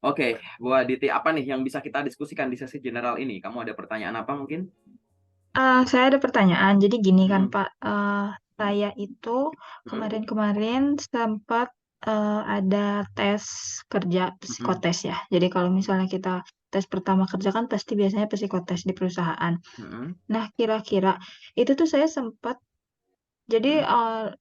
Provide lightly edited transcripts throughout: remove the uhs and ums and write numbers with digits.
Oke, Bu Aditi, apa nih yang bisa kita diskusikan di sesi general ini? Kamu ada pertanyaan apa mungkin? Saya ada pertanyaan. Jadi gini kan Mm-mm, Pak, saya itu mm-mm, kemarin-kemarin sempat ada tes kerja mm-mm, psikotes ya. Jadi kalau misalnya kita tes pertama kerja kan pasti biasanya psikotes di perusahaan. mm-mm, Nah kira-kira itu tuh saya sempat, jadi mm-mm,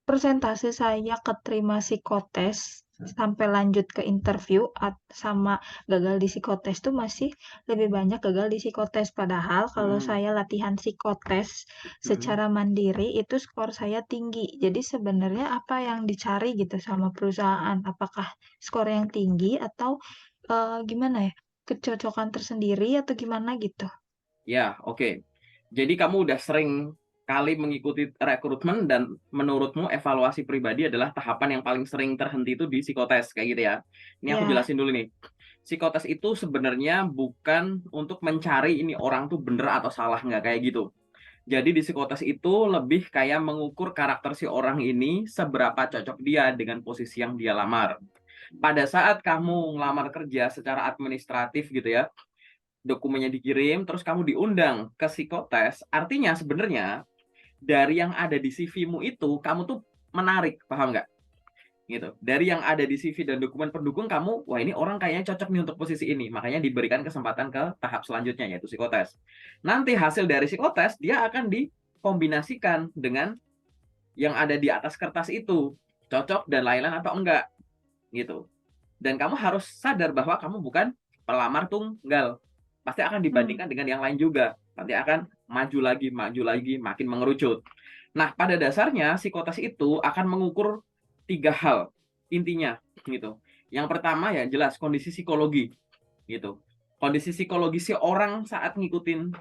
persentase saya keterima psikotes sampai lanjut ke interview sama gagal di psikotes tuh masih lebih banyak gagal di psikotes. Padahal kalau mm-mm, saya latihan psikotes mm-mm. secara mandiri itu skor saya tinggi. Jadi sebenarnya apa yang dicari gitu sama perusahaan? Apakah skor yang tinggi atau gimana ya? Kecocokan tersendiri atau gimana gitu? Ya, oke. Jadi kamu udah sering kali mengikuti rekrutmen dan menurutmu evaluasi pribadi adalah tahapan yang paling sering terhenti itu di psikotes, kayak gitu ya. Ini aku Ya, jelasin dulu nih. Psikotes itu sebenarnya bukan untuk mencari ini orang tuh bener atau salah, nggak kayak gitu. Jadi di psikotes itu lebih kayak mengukur karakter si orang ini seberapa cocok dia dengan posisi yang dia lamar. Pada saat kamu ngelamar kerja secara administratif gitu ya, dokumennya dikirim, terus kamu diundang ke psikotes, artinya sebenarnya dari yang ada di CV-mu itu, kamu tuh menarik, paham nggak? Gitu. Dari yang ada di CV dan dokumen pendukung kamu, wah ini orang kayaknya cocok nih untuk posisi ini, makanya diberikan kesempatan ke tahap selanjutnya yaitu psikotes. Nanti hasil dari psikotes dia akan dikombinasikan dengan yang ada di atas kertas itu, cocok dan lain-lain atau enggak gitu. Dan kamu harus sadar bahwa kamu bukan pelamar tunggal, pasti akan hmm, dibandingkan dengan yang lain juga, nanti akan maju lagi makin mengerucut. Nah, pada dasarnya psikotes itu akan mengukur tiga hal intinya gitu. Yang pertama ya jelas kondisi psikologi gitu. Kondisi psikologi si orang saat ngikutin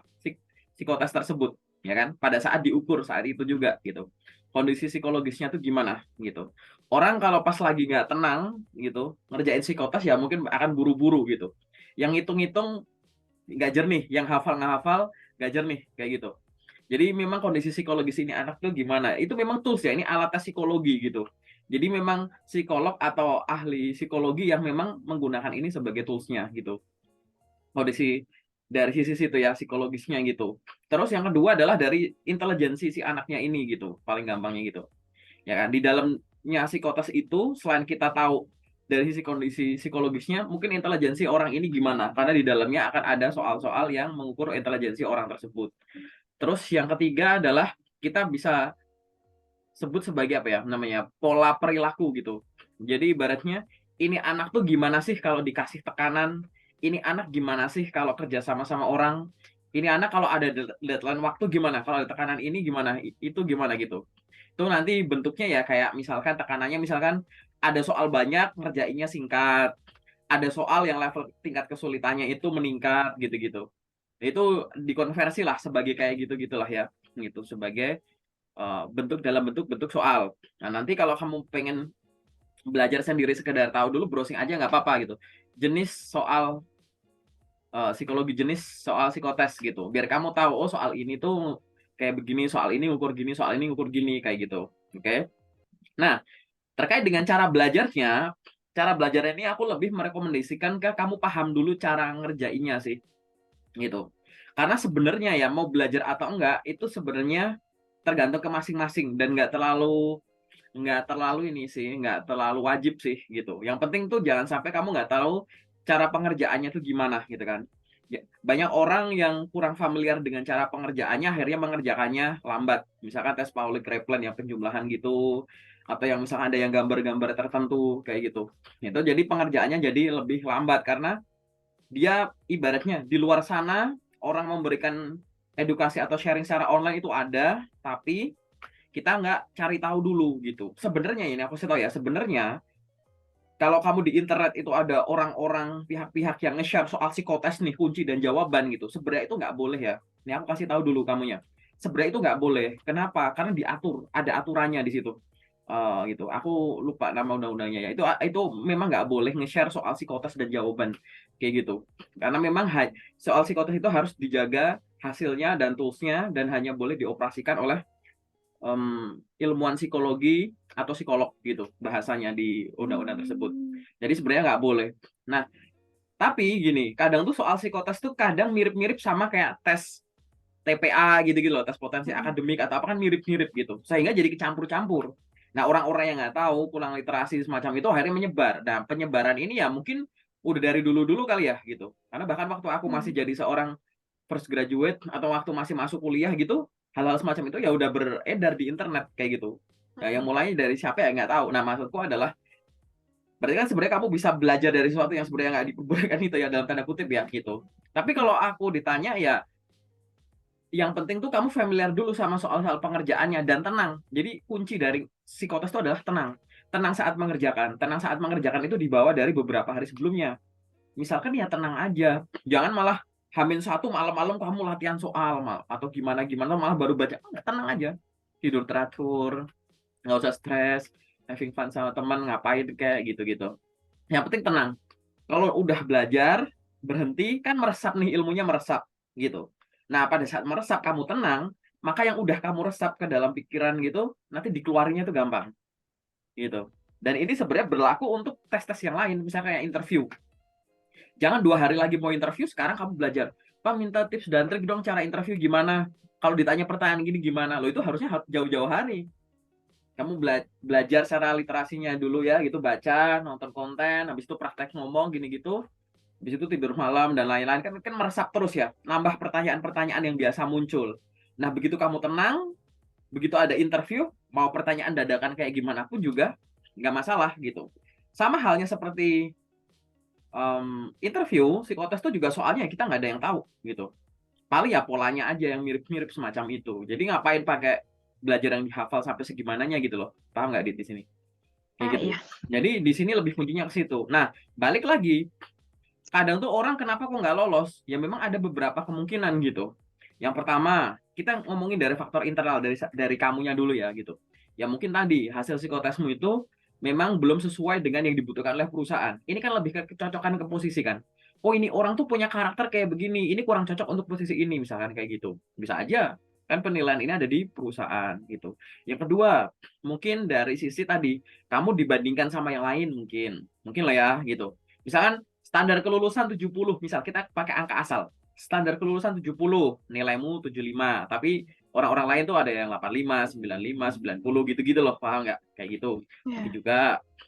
psikotes tersebut, ya kan? Pada saat diukur saat itu juga gitu. Kondisi psikologisnya tuh gimana gitu. Orang kalau pas lagi nggak tenang gitu, ngerjain psikotes ya mungkin akan buru-buru gitu. Yang ngitung-ngitung nggak jernih, yang hafal nggak hafal nggak jernih kayak gitu. Jadi memang kondisi psikologis ini anak tuh gimana? Itu memang tools ya, ini alatnya psikologi gitu. Jadi memang psikolog atau ahli psikologi yang memang menggunakan ini sebagai toolsnya gitu. Kondisi dari sisi situ ya psikologisnya gitu. Terus yang kedua adalah dari intelijensi si anaknya ini gitu, paling gampangnya gitu. Ya kan di dalamnya psikotes itu selain kita tahu dari sisi kondisi psikologisnya, mungkin intelijensi orang ini gimana? Karena di dalamnya akan ada soal-soal yang mengukur intelijensi orang tersebut. Terus yang ketiga adalah kita bisa sebut sebagai apa ya namanya pola perilaku gitu. Jadi ibaratnya ini anak tuh gimana sih kalau dikasih tekanan, ini anak gimana sih kalau kerja sama orang, ini anak kalau ada deadline waktu gimana, kalau ada tekanan ini gimana, itu gimana gitu. Itu nanti bentuknya ya kayak misalkan tekanannya misalkan ada soal banyak ngerjainnya singkat, ada soal yang level tingkat kesulitannya itu meningkat gitu-gitu. Itu dikonversi lah sebagai kayak gitu-gitulah ya gitu sebagai bentuk dalam bentuk soal. Nah, nanti kalau kamu pengen belajar sendiri sekedar tahu dulu browsing aja nggak apa-apa gitu. Jenis soal psikologi jenis soal psikotes gitu. Biar kamu tahu oh soal ini tuh kayak begini, soal ini ngukur gini, soal ini ngukur gini kayak gitu. Oke. Okay? Nah, terkait dengan cara belajarnya ini aku lebih merekomendasikan ke kamu paham dulu cara ngerjainnya sih gitu. Karena sebenarnya ya mau belajar atau enggak itu sebenarnya tergantung ke masing-masing dan nggak terlalu ini sih, nggak terlalu wajib sih gitu. Yang penting tuh jangan sampai kamu nggak tahu cara pengerjaannya tuh gimana gitu kan. Ya, banyak orang yang kurang familiar dengan cara pengerjaannya akhirnya mengerjakannya lambat. Misalkan tes Pauly-Kraepelin yang penjumlahan gitu atau yang misalkan ada yang gambar-gambar tertentu kayak gitu. Itu jadi pengerjaannya jadi lebih lambat karena dia ibaratnya di luar sana orang memberikan edukasi atau sharing secara online itu ada, tapi kita nggak cari tahu dulu gitu. Sebenarnya ini aku sih tahu ya, sebenarnya kalau kamu di internet itu ada orang-orang pihak-pihak yang nge-share soal psikotes nih kunci dan jawaban gitu. Sebenarnya itu nggak boleh ya. Ini aku kasih tahu dulu kamunya. Sebenarnya itu nggak boleh. Kenapa? Karena diatur, ada aturannya di situ. Gitu. Aku lupa nama undang-undangnya ya. Itu memang nggak boleh nge-share soal psikotes dan jawaban kayak gitu. Karena memang soal psikotes itu harus dijaga hasilnya dan toolsnya dan hanya boleh dioperasikan oleh ilmuwan psikologi atau psikolog gitu bahasanya di undang-undang tersebut. Jadi sebenarnya nggak boleh. Nah, tapi gini, kadang tuh soal psikotes tuh kadang mirip-mirip sama kayak tes TPA gitu-gitu loh, tes potensi Mm-mm. akademik atau apa kan mirip-mirip gitu. Sehingga jadi kecampur-campur. Nah, orang-orang yang nggak tahu, kurang literasi semacam itu akhirnya menyebar. Dan penyebaran ini ya mungkin udah dari dulu-dulu kali ya gitu. Karena bahkan waktu aku masih Mm. jadi seorang first graduate atau waktu masih masuk kuliah gitu, hal-hal semacam itu ya udah beredar di internet kayak gitu. Nah, yang Mm-mm. mulai dari siapa ya nggak tahu. Nah, maksudku adalah berarti kan sebenarnya kamu bisa belajar dari sesuatu yang sebenarnya nggak diperbolehkan itu ya dalam tanda kutip ya gitu. Tapi kalau Mm. aku ditanya ya yang penting tuh kamu familiar dulu sama soal-soal pengerjaannya dan tenang. Jadi kunci dari psikotes itu adalah tenang. Tenang saat mengerjakan. Tenang saat mengerjakan itu dibawa dari beberapa hari sebelumnya. Misalkan ya tenang aja. Jangan malah H-1 malam-malam kamu latihan soal atau gimana-gimana malah baru baca. Enggak, tenang aja. Tidur teratur, nggak usah stres, having fun sama teman, ngapain kayak gitu-gitu. Yang penting tenang. Kalau udah belajar, berhenti, kan meresap nih ilmunya meresap gitu. Nah, pada saat meresap kamu tenang, maka yang udah kamu resap ke dalam pikiran gitu, nanti dikeluarinnya tuh gampang gitu. Dan ini sebenarnya berlaku untuk tes-tes yang lain, misalnya kayak interview. Jangan 2 hari lagi mau interview, sekarang kamu belajar. Pak minta tips dan trik dong cara interview gimana. Kalau ditanya pertanyaan gini gimana, lo itu harusnya jauh-jauh hari. Kamu belajar secara literasinya dulu ya gitu, baca, nonton konten, habis itu praktek ngomong gini gitu. Habis itu tidur malam dan lain-lain kan meresap terus ya, nambah pertanyaan-pertanyaan yang biasa muncul. Nah, begitu kamu tenang, begitu ada interview, mau pertanyaan dadakan kayak gimana pun juga nggak masalah gitu. Sama halnya seperti interview, psikotes itu juga soalnya kita nggak ada yang tahu gitu. Paling ya polanya aja yang mirip-mirip semacam itu. Jadi ngapain pakai belajar yang dihafal sampai segimananya gitu loh. Paham nggak di sini? Kayak Ah gitu. iya. Jadi di sini lebih kuncinya ke situ. Nah, balik lagi, kadang tuh orang kenapa kok nggak lolos? Ya memang ada beberapa kemungkinan gitu. Yang pertama, kita ngomongin dari faktor internal dari kamunya dulu ya gitu. Ya mungkin tadi hasil psikotesmu itu memang belum sesuai dengan yang dibutuhkan oleh perusahaan. Ini kan lebih ke kecocokan ke posisi kan. Oh ini orang tuh punya karakter kayak begini, ini kurang cocok untuk posisi ini misalkan kayak gitu. Bisa aja kan penilaian ini ada di perusahaan gitu. Yang kedua, mungkin dari sisi tadi kamu dibandingkan sama yang lain mungkin lah ya gitu. Misalkan standar kelulusan 70, misal kita pakai angka asal. Standar kelulusan 70, nilaimu 75, tapi orang-orang lain tuh ada yang 85, 95, 90 gitu-gitu loh, paham nggak? Kayak gitu. Mungkin Ya. juga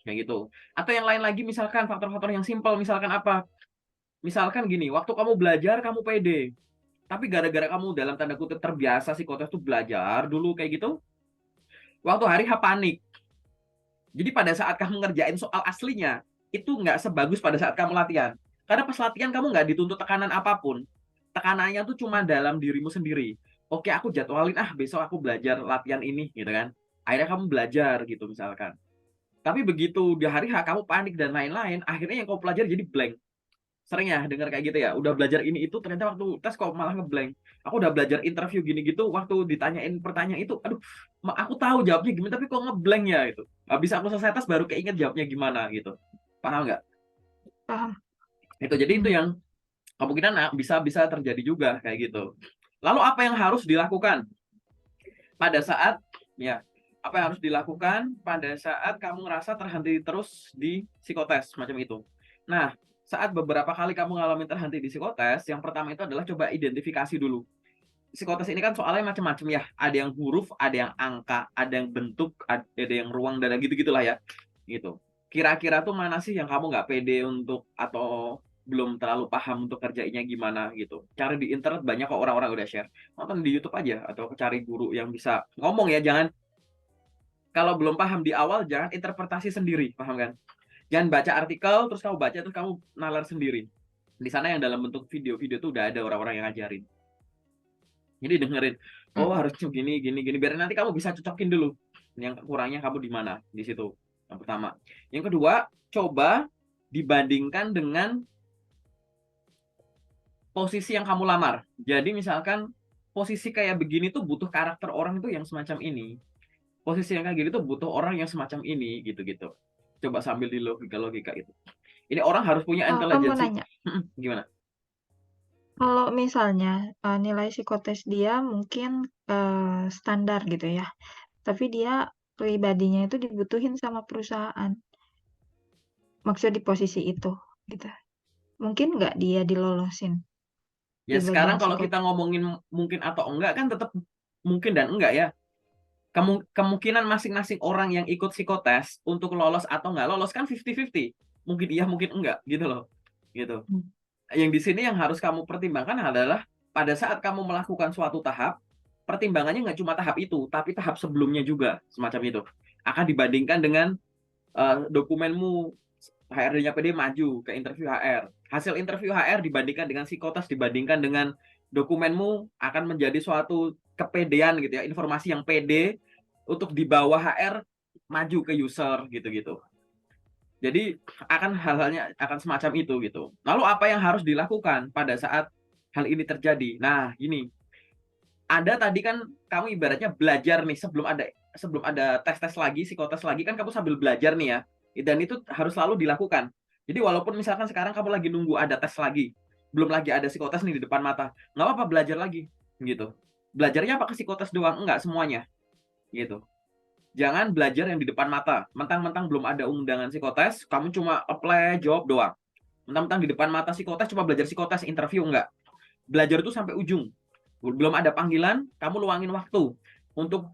kayak gitu. Atau yang lain lagi misalkan faktor-faktor yang simpel, misalkan apa? Misalkan gini, waktu kamu belajar kamu pede, tapi gara-gara kamu dalam tanda kutip terbiasa psikotes tuh belajar dulu kayak gitu, waktu hari H panik. Jadi pada saat kamu ngerjain soal aslinya, itu nggak sebagus pada saat kamu latihan. Karena pas latihan kamu nggak dituntut tekanan apapun. Tekanannya tuh cuma dalam dirimu sendiri. Oke, aku jadwalin besok aku belajar latihan ini gitu kan. Akhirnya kamu belajar gitu misalkan. Tapi begitu di hari H kamu panik dan lain-lain, akhirnya yang kau pelajari jadi blank. Sering ya dengar kayak gitu ya. Udah belajar ini itu ternyata waktu tes kok malah ngeblank. Aku udah belajar interview gini gitu, waktu ditanyain pertanyaan itu, aduh, aku tahu jawabnya gimana tapi kok ngeblank ya itu. Habis aku selesai tes baru keinget jawabnya gimana gitu. Paham nggak? Paham. Itu jadi itu yang kemungkinan bisa bisa terjadi juga kayak gitu. Lalu apa yang harus dilakukan pada saat ya apa yang harus dilakukan pada saat kamu ngerasa terhenti terus di psikotes macam itu. Nah, saat beberapa kali kamu ngalamin terhenti di psikotes, yang pertama itu adalah coba identifikasi dulu. Psikotes ini kan soalnya macam-macam ya. Ada yang huruf, ada yang angka, ada yang bentuk, ada yang ruang dan gitu-gitulah ya. Gitu. Kira-kira tuh mana sih yang kamu nggak pede untuk atau belum terlalu paham untuk kerjainnya gimana gitu. Cari di internet banyak kok orang-orang udah share. Nonton di YouTube aja atau cari guru yang bisa ngomong ya, jangan kalau belum paham di awal jangan interpretasi sendiri, paham kan? Jangan baca artikel terus kamu baca terus kamu nalar sendiri. Di sana yang dalam bentuk video-video tuh udah ada orang-orang yang ngajarin. Jadi dengerin, oh Mm. harusnya gini, gini, gini. Biar nanti kamu bisa cocokin dulu. Yang kurangnya kamu di mana, di situ. Yang pertama. Yang kedua, coba dibandingkan dengan posisi yang kamu lamar. Jadi misalkan posisi kayak begini tuh butuh karakter orang itu yang semacam ini. Posisi yang kayak gini tuh butuh orang yang semacam ini, gitu-gitu. Coba sambil di logika-logika itu. Ini orang harus punya Aku mau intelijensi. nanya, Gimana? kalau misalnya nilai psikotes dia mungkin standar gitu ya, tapi dia pribadinya itu dibutuhin sama perusahaan. maksudnya di posisi itu, gitu. Mungkin nggak dia dilolosin di Ya sekarang bagian kalau kita ngomongin mungkin atau enggak kan tetap mungkin dan enggak ya. Kemungkinan masing-masing orang yang ikut psikotes untuk lolos atau enggak lolos kan 50-50. Mungkin iya, mungkin enggak gitu loh. Gitu. Hmm. Yang di sini yang harus kamu pertimbangkan adalah pada saat kamu melakukan suatu tahap, pertimbangannya nggak cuma tahap itu, tapi tahap sebelumnya juga semacam itu. Akan dibandingkan dengan dokumenmu HRD-nya PD maju ke interview HR. Hasil interview HR dibandingkan dengan psikotes, dibandingkan dengan dokumenmu akan menjadi suatu kepedean gitu ya, informasi yang pede untuk dibawa HR maju ke user gitu-gitu. Jadi akan hal-halnya akan semacam itu gitu. Lalu apa yang harus dilakukan pada saat hal ini terjadi? Nah, ini ada tadi kan kamu ibaratnya belajar nih sebelum ada tes-tes lagi, psikotes lagi kan kamu sambil belajar nih ya. Dan itu harus selalu dilakukan. Jadi walaupun misalkan sekarang kamu lagi nunggu ada tes lagi, belum lagi ada psikotes nih di depan mata, nggak apa-apa belajar lagi gitu. Belajarnya apakah psikotes doang? Enggak semuanya gitu. Jangan belajar yang di depan mata. Mentang-mentang belum ada undangan psikotes, kamu cuma apply jawab doang. Mentang-mentang di depan mata psikotes cuma belajar psikotes, interview enggak. Belajar itu sampai ujung. Belum ada panggilan, kamu luangin waktu untuk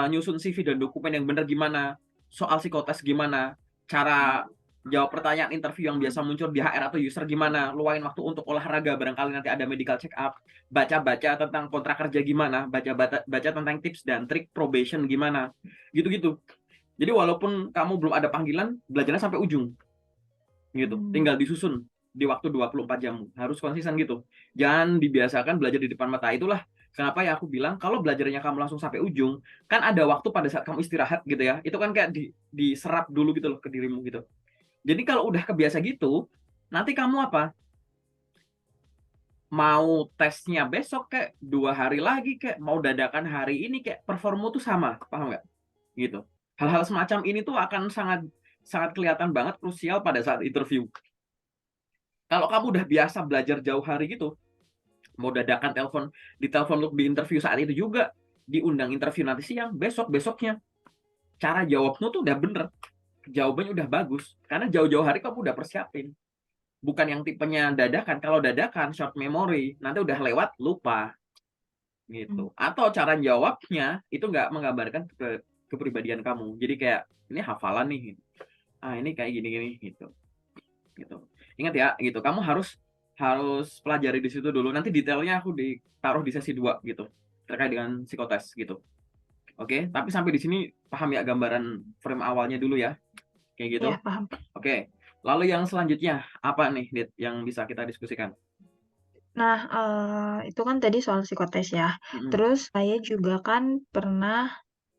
nyusun CV dan dokumen yang benar gimana, soal psikotes gimana, cara jawab pertanyaan interview yang biasa muncul di HR atau user gimana, luangin waktu untuk olahraga, barangkali nanti ada medical check up, baca-baca tentang kontrak kerja gimana, baca tentang tips dan trik probation gimana, gitu-gitu. Jadi walaupun kamu belum ada panggilan, belajarnya sampai ujung, gitu. Tinggal disusun di waktu 24 jam. Harus konsisten gitu. Jangan dibiasakan belajar di depan mata. Itulah kenapa ya aku bilang kalau belajarnya kamu langsung sampai ujung, kan ada waktu pada saat kamu istirahat gitu ya. Itu kan kayak diserap dulu gitu loh ke dirimu gitu. Jadi kalau udah kebiasa gitu, nanti kamu apa? Mau tesnya besok kayak 2 hari lagi kayak mau dadakan hari ini kayak performu tuh sama, paham nggak? Gitu. Hal-hal semacam ini tuh akan sangat sangat kelihatan banget krusial pada saat interview. Kalau kamu udah biasa belajar jauh hari gitu, mau dadakan ditelepon untuk di interview saat itu juga, diundang interview nanti siang, besoknya, cara jawabmu tuh udah bener, jawabannya udah bagus, karena jauh-jauh hari kamu udah persiapin. Bukan yang tipenya dadakan, kalau dadakan short memory, nanti udah lewat lupa gitu. Atau cara jawabnya itu nggak menggambarkan kepribadian kamu. Jadi kayak ini hafalan nih, ini kayak gini-gini gitu. Ingat ya gitu, kamu harus pelajari di situ dulu. Nanti detailnya aku ditaruh di sesi 2 gitu terkait dengan psikotes gitu. Oke, tapi sampai di sini paham ya gambaran frame awalnya dulu ya, kayak gitu. Ya, paham. Oke, lalu yang selanjutnya apa nih, Dit, yang bisa kita diskusikan? Nah, itu kan tadi soal psikotes ya. Terus saya juga kan pernah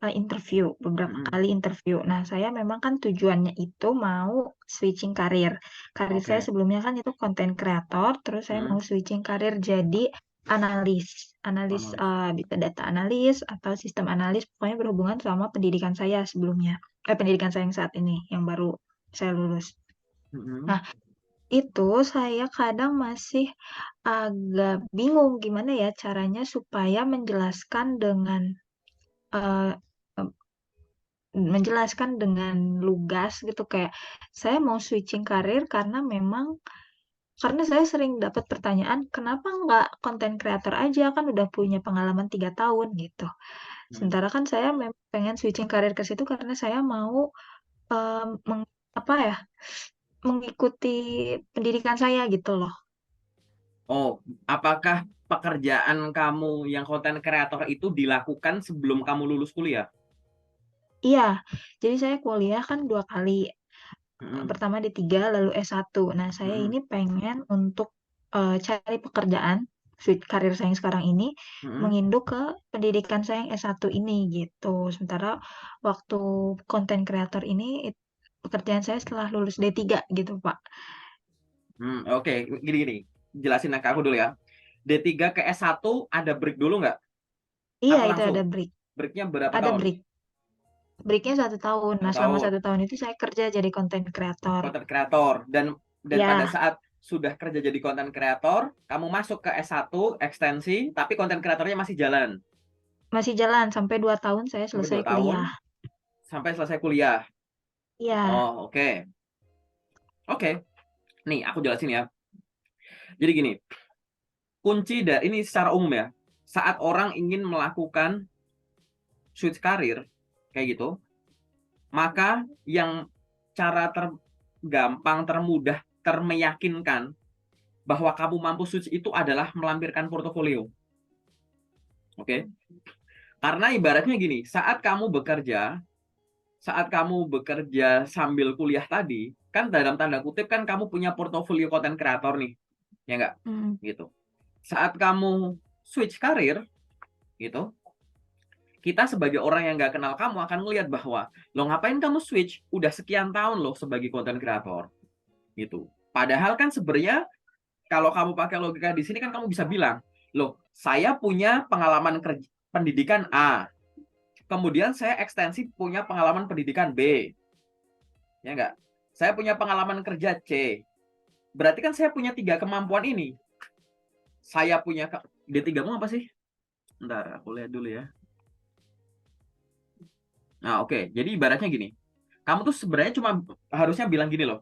interview, beberapa kali interview. Nah, saya memang kan tujuannya itu mau switching karir. Karir saya sebelumnya kan itu content creator, terus saya mau switching karir jadi analis. Analis, bisa data analis atau sistem analis, pokoknya berhubungan sama pendidikan saya sebelumnya. Pendidikan saya yang saat ini, yang baru saya lulus. Nah, itu saya kadang masih agak bingung gimana ya caranya supaya uh, menjelaskan dengan lugas gitu, kayak saya mau switching karir karena saya sering dapat pertanyaan kenapa nggak konten kreator aja, kan udah punya pengalaman 3 tahun gitu. Sementara kan saya memang pengen switching karir ke situ karena saya mau um, meng- apa ya mengikuti pendidikan saya gitu loh. Oh, apakah pekerjaan kamu yang konten kreator itu dilakukan sebelum kamu lulus kuliah? Iya, jadi saya kuliah kan 2 kali. Pertama D3 lalu S1. Nah, saya ini pengen untuk cari pekerjaan, karir saya yang sekarang ini, menginduk ke pendidikan saya yang S1 ini gitu. Sementara waktu konten kreator ini, pekerjaan saya setelah lulus D3 gitu, Pak. Oke, gini. Jelasin ke aku dulu ya. D3 ke S1 ada break dulu nggak? Iya, Atau itu ada langsung? break. Breaknya berapa Ada tahun? break. Breaknya 1 tahun. Nah, 1 selama tahun. 1 tahun itu saya kerja jadi konten kreator. Konten kreator. Dan pada Ya, saat sudah kerja jadi konten kreator, kamu masuk ke S1 ekstensi, tapi konten kreatornya masih jalan. masih jalan sampai 2 tahun saya Sampai selesai 2 tahun, kuliah. sampai selesai kuliah. Iya, Oh, oke. Oke, nih aku jelasin ya. Jadi gini, kunci dari ini secara umum ya, saat orang ingin melakukan switch karir kayak gitu, maka yang cara tergampang, termudah, termeyakinkan bahwa kamu mampu switch itu adalah melampirkan portofolio. Oke? Karena ibaratnya gini, saat kamu bekerja sambil kuliah tadi, kan dalam tanda kutip kan kamu punya portofolio konten kreator nih, ya enggak? Gitu. Saat kamu switch karir, gitu, kita sebagai orang yang nggak kenal kamu akan melihat bahwa, lo ngapain kamu switch? Udah sekian tahun loh sebagai konten kreator, gitu. Padahal kan sebenarnya kalau kamu pakai logika di sini kan kamu bisa bilang, loh, saya punya pengalaman pendidikan A, kemudian saya ekstensi punya pengalaman pendidikan B, ya enggak? Saya punya pengalaman kerja C. Berarti kan saya punya 3 kemampuan ini. Saya punya D3-mu apa sih? Bentar, aku lihat dulu ya. Nah, oke. Jadi ibaratnya gini. Kamu tuh sebenarnya cuma harusnya bilang gini loh.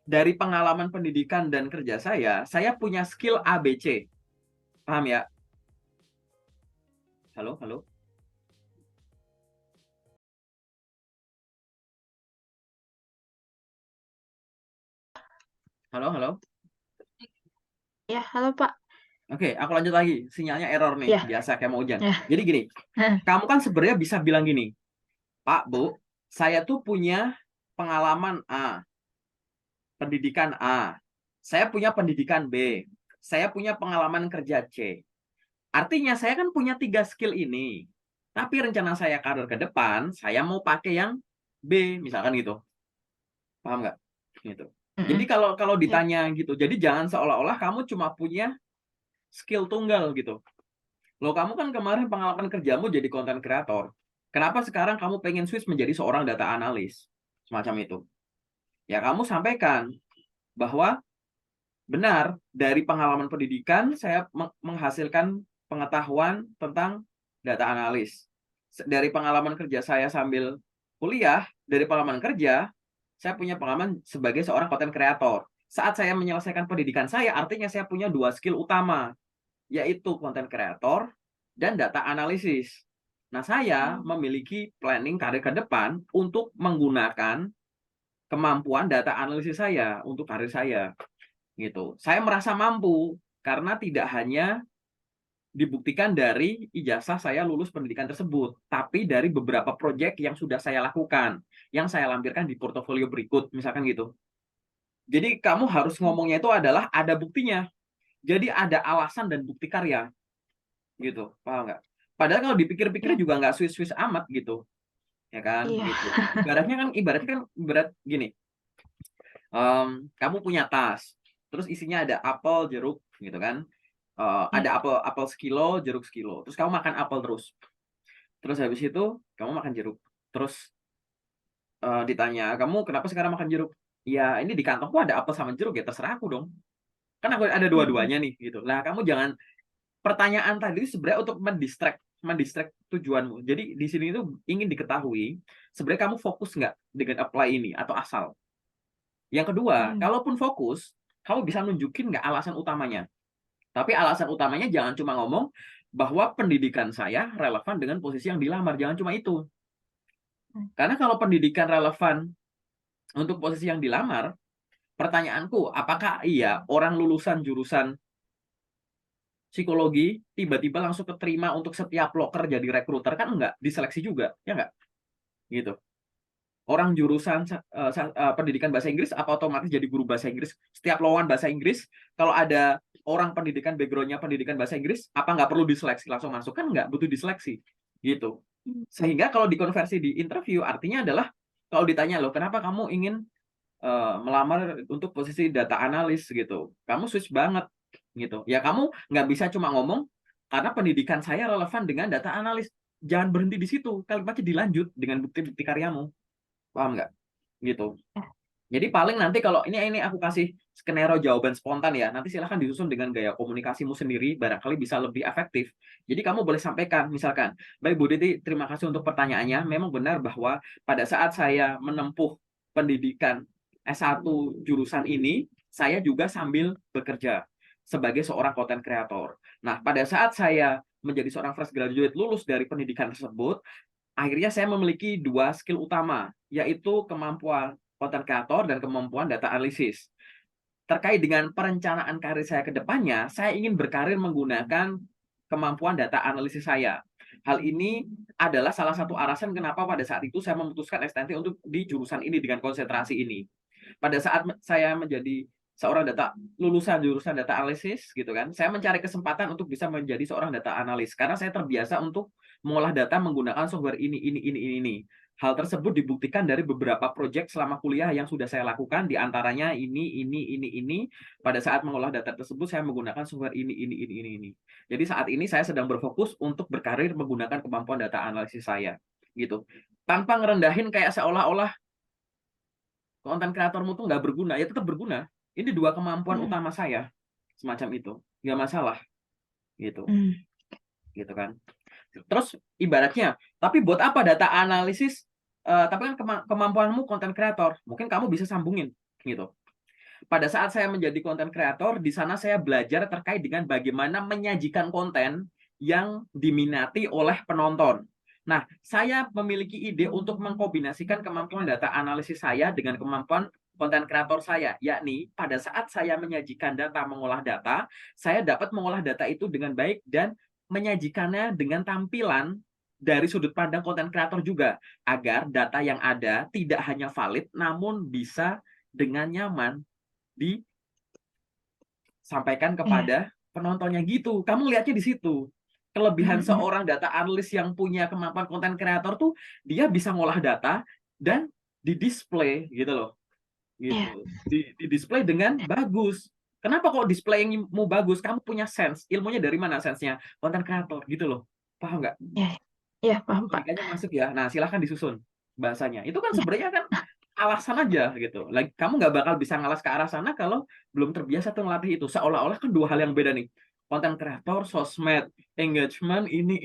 Dari pengalaman pendidikan dan kerja saya punya skill ABC. Paham ya? Halo, halo. Halo, halo. Ya, halo Pak. Oke, aku lanjut lagi. Sinyalnya error nih, Ya, biasa kayak mau hujan. ya. Jadi gini, kamu kan sebenarnya bisa bilang gini, Pak, Bu, saya tuh punya pengalaman A, pendidikan A. Saya punya pendidikan B. Saya punya pengalaman kerja C. Artinya saya kan punya 3 skill ini. Tapi rencana saya karir ke depan, saya mau pakai yang B, misalkan gitu. Paham nggak? Gitu. Jadi kalau kalau Ya. ditanya gitu, jadi jangan seolah-olah kamu cuma punya skill tunggal gitu. Loh, kamu kan kemarin pengalaman kerjamu jadi konten kreator. Kenapa sekarang kamu pengen switch menjadi seorang data analis? Semacam itu. Ya kamu sampaikan bahwa benar, dari pengalaman pendidikan saya menghasilkan pengetahuan tentang data analis. Dari pengalaman kerja saya sambil kuliah, dari pengalaman kerja, saya punya pengalaman sebagai seorang content creator. Saat saya menyelesaikan pendidikan saya, artinya saya punya 2 skill utama, yaitu content creator dan data analisis. Nah, saya memiliki planning karir ke depan untuk menggunakan kemampuan data analisis saya untuk karir saya. Gitu. Saya merasa mampu karena tidak hanya dibuktikan dari ijazah saya lulus pendidikan tersebut, tapi dari beberapa proyek yang sudah saya lakukan, yang saya lampirkan di portofolio berikut, misalkan gitu. Jadi kamu harus ngomongnya itu adalah ada buktinya. Jadi ada alasan dan bukti karya, gitu. Paham nggak? Padahal kalau dipikir-pikir Ya. juga nggak swiss-swiss amat gitu, ya kan? Iya. Gitu. Ibaratnya kan gini. Kamu punya tas, terus isinya ada apel, jeruk, gitu kan? Ada Ya. apel sekilo, jeruk sekilo. Terus kamu makan apel terus. Terus habis itu kamu makan jeruk. Terus ditanya, kamu kenapa sekarang makan jeruk? Ya ini di kantongku ada apel sama jeruk ya terserah aku dong. Kan aku ada Mm-mm. dua-duanya nih gitu. Nah kamu jangan pertanyaan tadi itu sebenarnya untuk mendistract tujuanmu. Jadi di sini itu ingin diketahui sebenarnya kamu fokus nggak dengan apply ini atau asal. Yang kedua, Mm. kalaupun fokus, kamu bisa nunjukin nggak alasan utamanya. Tapi alasan utamanya jangan cuma ngomong bahwa pendidikan saya relevan dengan posisi yang dilamar. Jangan cuma itu. Karena kalau pendidikan relevan untuk posisi yang dilamar, pertanyaanku, apakah iya orang lulusan jurusan psikologi tiba-tiba langsung keterima untuk setiap loker jadi rekruter? Kan enggak, diseleksi juga, ya enggak? Gitu. Orang jurusan pendidikan bahasa Inggris apa otomatis jadi guru bahasa Inggris? Setiap lowongan bahasa Inggris, kalau ada orang pendidikan background-nya pendidikan bahasa Inggris, apa nggak perlu diseleksi langsung masuk? Kan nggak butuh diseleksi, gitu. Sehingga kalau dikonversi di interview, artinya adalah kalau ditanya loh, kenapa kamu ingin melamar untuk posisi data analis gitu? Kamu switch banget, gitu. Ya kamu nggak bisa cuma ngomong karena pendidikan saya relevan dengan data analis. Jangan berhenti di situ, kalimatnya dilanjut dengan bukti-bukti karyamu. Paham nggak? Gitu. Ya. Jadi paling nanti kalau ini aku kasih skenario jawaban spontan ya. Nanti silahkan disusun dengan gaya komunikasimu sendiri, barangkali bisa lebih efektif. Jadi kamu boleh sampaikan, misalkan, baik Bu Diti, terima kasih untuk pertanyaannya. Memang benar bahwa pada saat saya menempuh pendidikan S1 jurusan ini, saya juga sambil bekerja sebagai seorang content creator. Nah, pada saat saya menjadi seorang fresh graduate lulus dari pendidikan tersebut, akhirnya saya memiliki 2 skill utama, yaitu kemampuan content creator dan kemampuan data analisis. Terkait dengan perencanaan karir saya ke depannya, saya ingin berkarir menggunakan kemampuan data analisis saya. Hal ini adalah salah satu alasan kenapa pada saat itu saya memutuskan S.T.N.T. untuk di jurusan ini dengan konsentrasi ini. Pada saat saya menjadi seorang lulusan jurusan data analisis gitu kan, saya mencari kesempatan untuk bisa menjadi seorang data analis karena saya terbiasa untuk mengolah data menggunakan software ini. Hal tersebut dibuktikan dari beberapa proyek selama kuliah yang sudah saya lakukan, di antaranya ini. Pada saat mengolah data tersebut, saya menggunakan software ini. Jadi saat ini saya sedang berfokus untuk berkarir menggunakan kemampuan data analisis saya, gitu. Tanpa ngerendahin kayak seolah-olah konten kreatormu tuh nggak berguna, ya tetap berguna. Ini 2 kemampuan Hmm. utama saya, semacam itu. Nggak masalah, gitu. Hmm. Gitu kan. Terus ibaratnya, tapi buat apa data analisis? Tapi kan kemampuanmu konten kreator, mungkin kamu bisa sambungin gitu. Pada saat saya menjadi konten kreator, di sana saya belajar terkait dengan bagaimana menyajikan konten yang diminati oleh penonton. Nah, saya memiliki ide untuk mengkombinasikan kemampuan data analisis saya dengan kemampuan konten kreator saya, yakni pada saat saya menyajikan data, mengolah data, saya dapat mengolah data itu dengan baik dan menyajikannya dengan tampilan dari sudut pandang konten kreator juga, agar data yang ada tidak hanya valid, namun bisa dengan nyaman disampaikan Iya. kepada penontonnya gitu. Kamu lihatnya di situ. Kelebihan Hmm. seorang data analis yang punya kemampuan konten kreator tuh, dia bisa ngolah data dan di-display gitu loh. Iya. Gitu. Di-display dengan bagus. Kenapa kok displaymu bagus? Kamu punya sense. Ilmunya dari mana sense-nya? Konten kreator gitu loh. Paham nggak? Iya. Iya, paham, Pak. Logikanya masuk ya. Nah, silahkan disusun bahasanya. Itu kan Iya. sebenarnya kan alasan aja gitu. Lagi kamu nggak bakal bisa ngalas ke arah sana kalau belum terbiasa tuh ngelatih itu. Seolah-olah kan 2 hal yang beda nih. Konten kreator, sosmed, engagement, ini.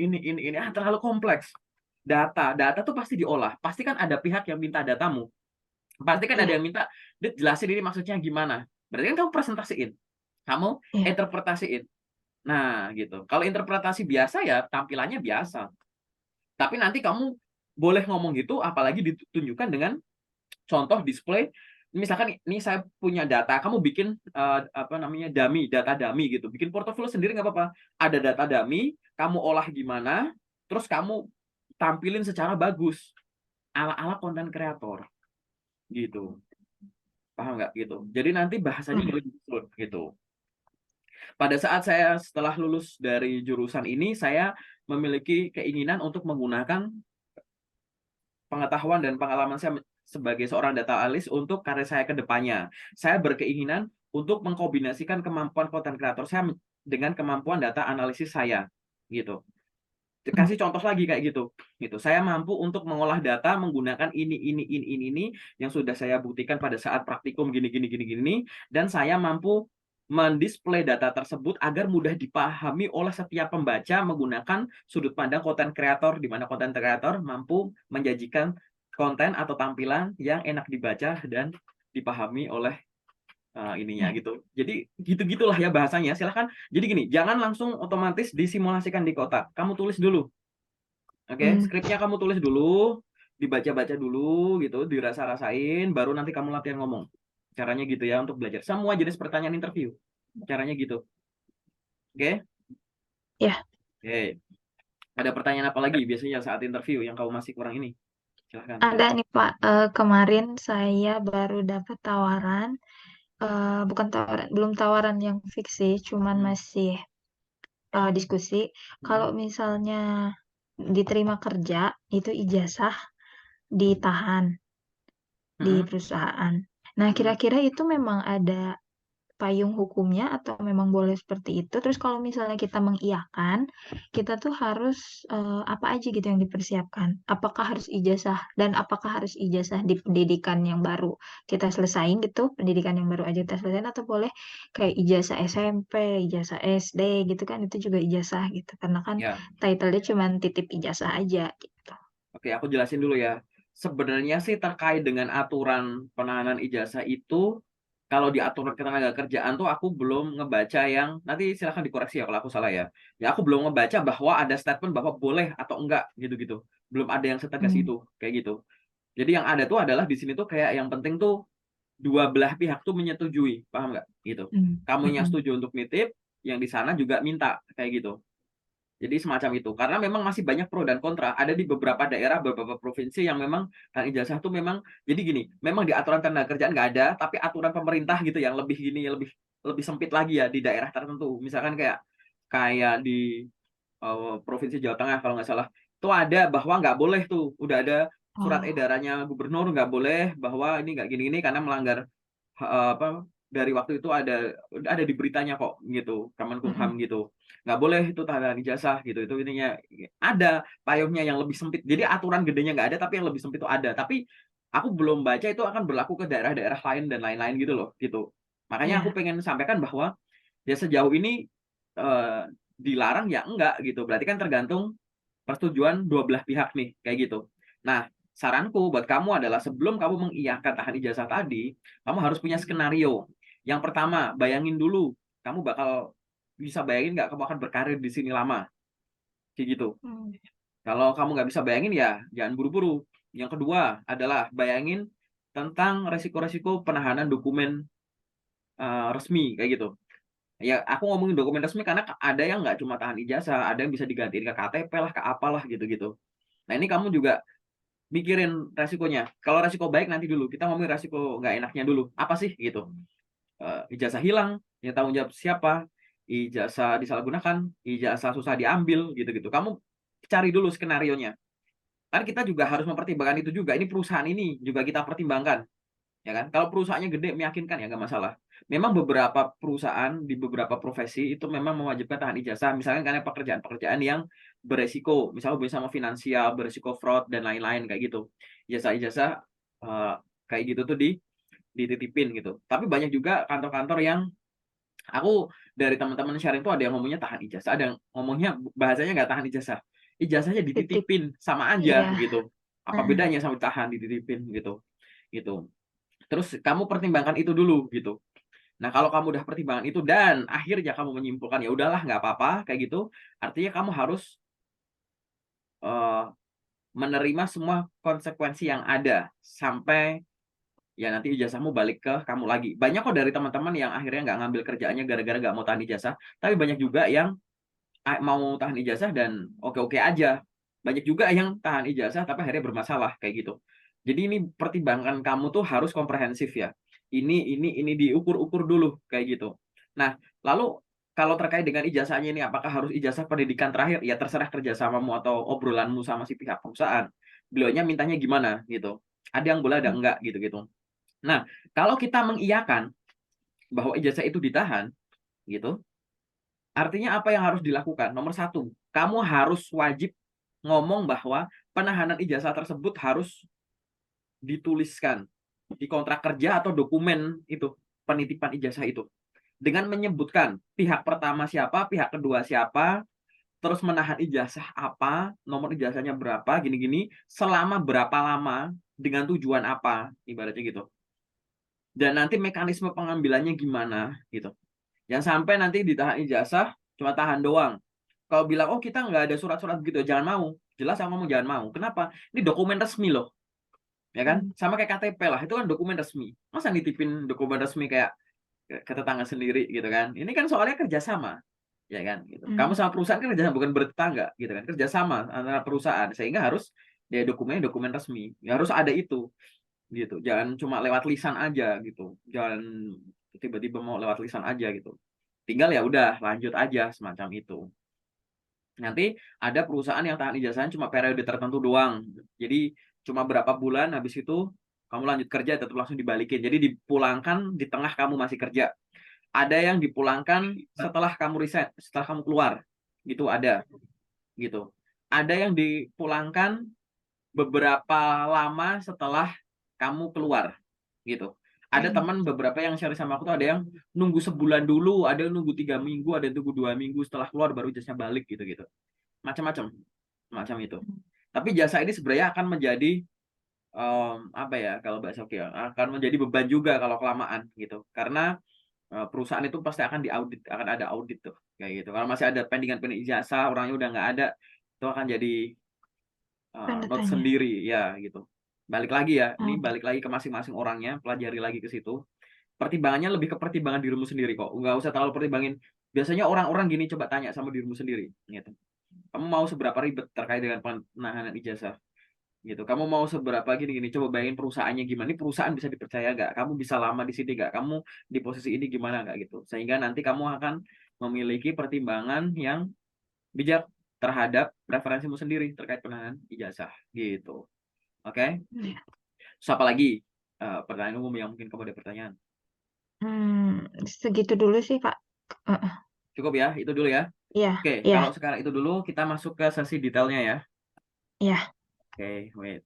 Terlalu kompleks. Data tuh pasti diolah. Pasti kan ada pihak yang minta datamu. Pasti kan ada Iya. yang minta, "Dit, jelasin ini maksudnya gimana." Berarti kan kamu presentasiin. Kamu Iya. interpretasiin. Nah, gitu. Kalau interpretasi biasa ya tampilannya biasa. Tapi nanti kamu boleh ngomong gitu, apalagi ditunjukkan dengan contoh display. Misalkan ini saya punya data, kamu bikin apa namanya data dummy gitu, bikin portofolio sendiri nggak apa-apa. Ada data dummy, kamu olah gimana, terus kamu tampilin secara bagus, ala-ala konten kreator, gitu. Paham nggak gitu? Jadi nanti bahasanya Hmm. boleh disusun gitu. Pada saat saya setelah lulus dari jurusan ini, saya memiliki keinginan untuk menggunakan pengetahuan dan pengalaman saya sebagai seorang data analis untuk karir saya ke depannya. Saya berkeinginan untuk mengkombinasikan kemampuan konten kreator saya dengan kemampuan data analisis saya, gitu. Hmm. Kasih contoh lagi kayak gitu. Saya mampu untuk mengolah data menggunakan ini yang sudah saya buktikan pada saat praktikum gini, dan saya mampu mendisplay data tersebut agar mudah dipahami oleh setiap pembaca menggunakan sudut pandang konten kreator, di mana konten kreator mampu menjanjikan konten atau tampilan yang enak dibaca dan dipahami oleh ininya Iya. gitu. Jadi gitu-gitulah ya bahasanya. Silahkan. Jadi gini, jangan langsung otomatis disimulasikan di kotak. Kamu tulis dulu. Oke, Hmm. skripnya kamu tulis dulu, dibaca-baca dulu gitu, dirasa-rasain, baru nanti kamu latihan ngomong. Caranya gitu ya untuk belajar. Semua jenis pertanyaan interview. Caranya gitu. Oke? Iya. Oke. Ada pertanyaan apa lagi biasanya saat interview yang kamu masih kurang ini? Silahkan. Ada nih, Pak. Kemarin saya baru dapat tawaran, bukan tawaran, belum tawaran yang fix sih, cuman Hmm. masih diskusi. Hmm. Kalau misalnya diterima kerja, itu ijazah ditahan di Hmm. perusahaan. Nah, Hmm. kira-kira itu memang ada payung hukumnya atau memang boleh seperti itu? Terus kalau misalnya kita mengiyakan, kita tuh harus apa aja gitu yang dipersiapkan? Apakah harus ijazah dan apakah harus ijazah di pendidikan yang baru kita selesain gitu, pendidikan yang baru aja kita selesain atau boleh kayak ijazah SMP, ijazah SD gitu kan itu juga ijazah gitu. Karena kan Ya, title-nya cuma titip ijazah aja gitu. oke, aku jelasin dulu ya. Sebenarnya sih terkait dengan aturan penahanan ijazah itu, kalau di aturan ketenagakerjaan tuh aku belum ngebaca yang nanti silakan dikoreksi ya kalau aku salah ya. Ya aku belum ngebaca bahwa ada statement bahwa boleh atau enggak gitu-gitu. Belum ada yang setegas Hmm. itu, kayak gitu. Jadi yang ada tuh adalah di sini tuh kayak yang penting tuh dua belah pihak tuh menyetujui, paham nggak? Gitu. Hmm. Kamunya Mm-mm. setuju untuk nitip, yang di sana juga minta kayak gitu. Jadi semacam itu. Karena memang masih banyak pro dan kontra. Ada di beberapa daerah, beberapa provinsi yang memang tahan ijazah tuh memang jadi gini, memang di aturan tenaga kerjaan nggak ada, tapi aturan pemerintah gitu yang lebih gini, lebih lebih sempit lagi ya di daerah tertentu. Misalkan kayak kayak di provinsi Jawa Tengah kalau nggak salah, itu ada bahwa nggak boleh tuh, udah ada surat Oh. edarannya gubernur nggak boleh bahwa ini nggak gini-gini karena melanggar apa dari waktu itu ada di beritanya kok gitu, Mm-mm. Kemenkumham gitu. Nggak boleh itu tahanan ijazah gitu. Itu ininya ada payungnya yang lebih sempit. Jadi aturan gedenya nggak ada, tapi yang lebih sempit itu ada. Tapi aku belum baca itu akan berlaku ke daerah-daerah lain dan lain-lain gitu loh, gitu. Makanya aku Ya. pengen sampaikan bahwa ya sejauh ini eh, dilarang ya enggak gitu. Berarti kan tergantung persetujuan dua belah pihak nih, kayak gitu. Nah, saranku buat kamu adalah sebelum kamu mengiyakan tahan ijazah tadi, kamu harus punya skenario. Yang pertama, bayangin dulu, kamu bakal bisa bayangin nggak kamu akan berkarir di sini lama, kayak gitu. Hmm. Kalau kamu nggak bisa bayangin ya jangan buru-buru. Yang kedua adalah bayangin tentang resiko-resiko penahanan dokumen resmi, kayak gitu. Ya, aku ngomongin dokumen resmi karena ada yang nggak cuma tahan ijazah, ada yang bisa digantiin ke KTP lah, ke apalah gitu-gitu. Nah, ini kamu juga mikirin resikonya. Kalau resiko baik nanti dulu. Kita ngomongin resiko nggak enaknya dulu. Apa sih gitu? Ijazah hilang, ya tanggung jawab siapa? Ijazah disalahgunakan, ijazah susah diambil, gitu-gitu. Kamu cari dulu skenarionya. Kan kita juga harus mempertimbangkan itu juga. Ini perusahaan ini juga kita pertimbangkan, ya kan? Kalau perusahaannya gede meyakinkan ya nggak masalah. Memang beberapa perusahaan di beberapa profesi itu memang mewajibkan tahan ijazah, misalnya karena pekerjaan-pekerjaan yang beresiko, misalnya bersama finansial, beresiko fraud dan lain-lain kayak gitu. Ijazah-ijazah kayak gitu tuh dititipin gitu. Tapi banyak juga kantor-kantor yang aku dari teman-teman sharing tuh ada yang ngomongnya tahan ijazah, ada yang ngomongnya bahasanya nggak tahan ijazah. Ijazahnya Titip. dititipin sama aja Iya. gitu. Apa Heeh. bedanya sama tahan dititipin gitu. Gitu. Terus kamu pertimbangkan itu dulu gitu. Nah, kalau kamu udah pertimbangkan itu dan akhirnya kamu menyimpulkan ya udahlah nggak apa-apa kayak gitu, artinya kamu harus eh, menerima semua konsekuensi yang ada sampai ya nanti ijazahmu balik ke kamu lagi. Banyak kok dari teman-teman yang akhirnya nggak ngambil kerjaannya gara-gara nggak mau tahan ijazah, tapi banyak juga yang mau tahan ijazah dan oke-oke aja. Banyak juga yang tahan ijazah tapi akhirnya bermasalah kayak gitu. Jadi ini pertimbangan kamu tuh harus komprehensif ya. Ini diukur-ukur dulu kayak gitu. Nah, lalu kalau terkait dengan ijazahnya ini apakah harus ijazah pendidikan terakhir? Ya terserah kerjasamamu atau obrolanmu sama si pihak perusahaan. Beliaunya mintanya gimana gitu. Ada yang boleh, ada enggak gitu-gitu. Nah, kalau kita mengiyakan bahwa ijazah itu ditahan gitu, artinya apa yang harus dilakukan? Nomor satu, kamu harus wajib ngomong bahwa penahanan ijazah tersebut harus dituliskan di kontrak kerja atau dokumen itu, penitipan ijazah itu. Dengan menyebutkan pihak pertama siapa, pihak kedua siapa, terus menahan ijazah apa, nomor ijazahnya berapa, gini-gini, selama berapa lama, dengan tujuan apa, ibaratnya gitu. Dan nanti mekanisme pengambilannya gimana, gitu. Jangan sampai nanti ditahan ijazah, cuma tahan doang. Kalau bilang, oh kita nggak ada surat-surat begitu, jangan mau. Jelas sama mau jangan mau. Kenapa? Ini dokumen resmi loh, ya kan? Hmm. Sama kayak KTP lah, itu kan dokumen resmi. Masa nitipin dokumen resmi kayak ke tetangga sendiri gitu kan? Ini kan soalnya kerjasama, ya kan? Gitu. Kamu Hmm. sama perusahaan kan kerjasama, bukan bertetangga, gitu kan? Kerjasama antara perusahaan, sehingga harus dia dokumennya dokumen resmi. Ya, harus ada itu, gitu. Jangan cuma lewat lisan aja gitu. Jangan tiba-tiba mau lewat lisan aja gitu. Tinggal ya udah lanjut aja semacam itu. Nanti ada perusahaan yang tahan ijazahnya cuma periode tertentu doang. Jadi cuma berapa bulan habis itu kamu lanjut kerja tetap langsung dibalikin. Jadi dipulangkan di tengah kamu masih kerja. Ada yang dipulangkan setelah kamu resign, setelah kamu keluar. Gitu ada gitu. Ada yang dipulangkan beberapa lama setelah kamu keluar gitu. Ada Hmm. teman beberapa yang share sama aku tuh ada yang nunggu sebulan dulu, ada yang nunggu 3 minggu, ada yang nunggu 2 minggu setelah keluar baru jasnya balik gitu-gitu. Macam-macam, macam itu. Tapi jasa ini sebenarnya akan menjadi Apa ya, kalau bahasa oke ya, akan menjadi beban juga kalau kelamaan gitu. Karena, perusahaan itu pasti akan diaudit, akan ada audit tuh, kayak gitu. Kalau masih ada pendingan-pending ijazah, orangnya udah nggak ada, itu akan jadi, Tanda note tanya. sendiri, ya gitu. Balik lagi ya, Oh, ini balik lagi ke masing-masing orangnya, pelajari lagi ke situ. Pertimbangannya lebih ke pertimbangan dirimu sendiri kok, nggak usah terlalu pertimbangin biasanya orang-orang gini, coba tanya sama dirimu sendiri, gitu. Kamu mau seberapa ribet terkait dengan penahanan ijazah? Gitu. Kamu mau seberapa gini-gini, coba bayangin perusahaannya gimana, ini perusahaan bisa dipercaya nggak? Kamu bisa lama di sini nggak? Kamu di posisi ini gimana nggak gitu? Sehingga nanti kamu akan memiliki pertimbangan yang bijak terhadap preferensimu sendiri terkait penahanan ijazah gitu. Oke? iya. Terus apa lagi? Pertanyaan umum yang mungkin kamu ada pertanyaan. Segitu dulu sih, Kak. Heeh. Cukup ya, itu dulu ya. Iya Oke, iya kalau sekarang itu dulu kita masuk ke sesi detailnya ya. iya. Oke, wait.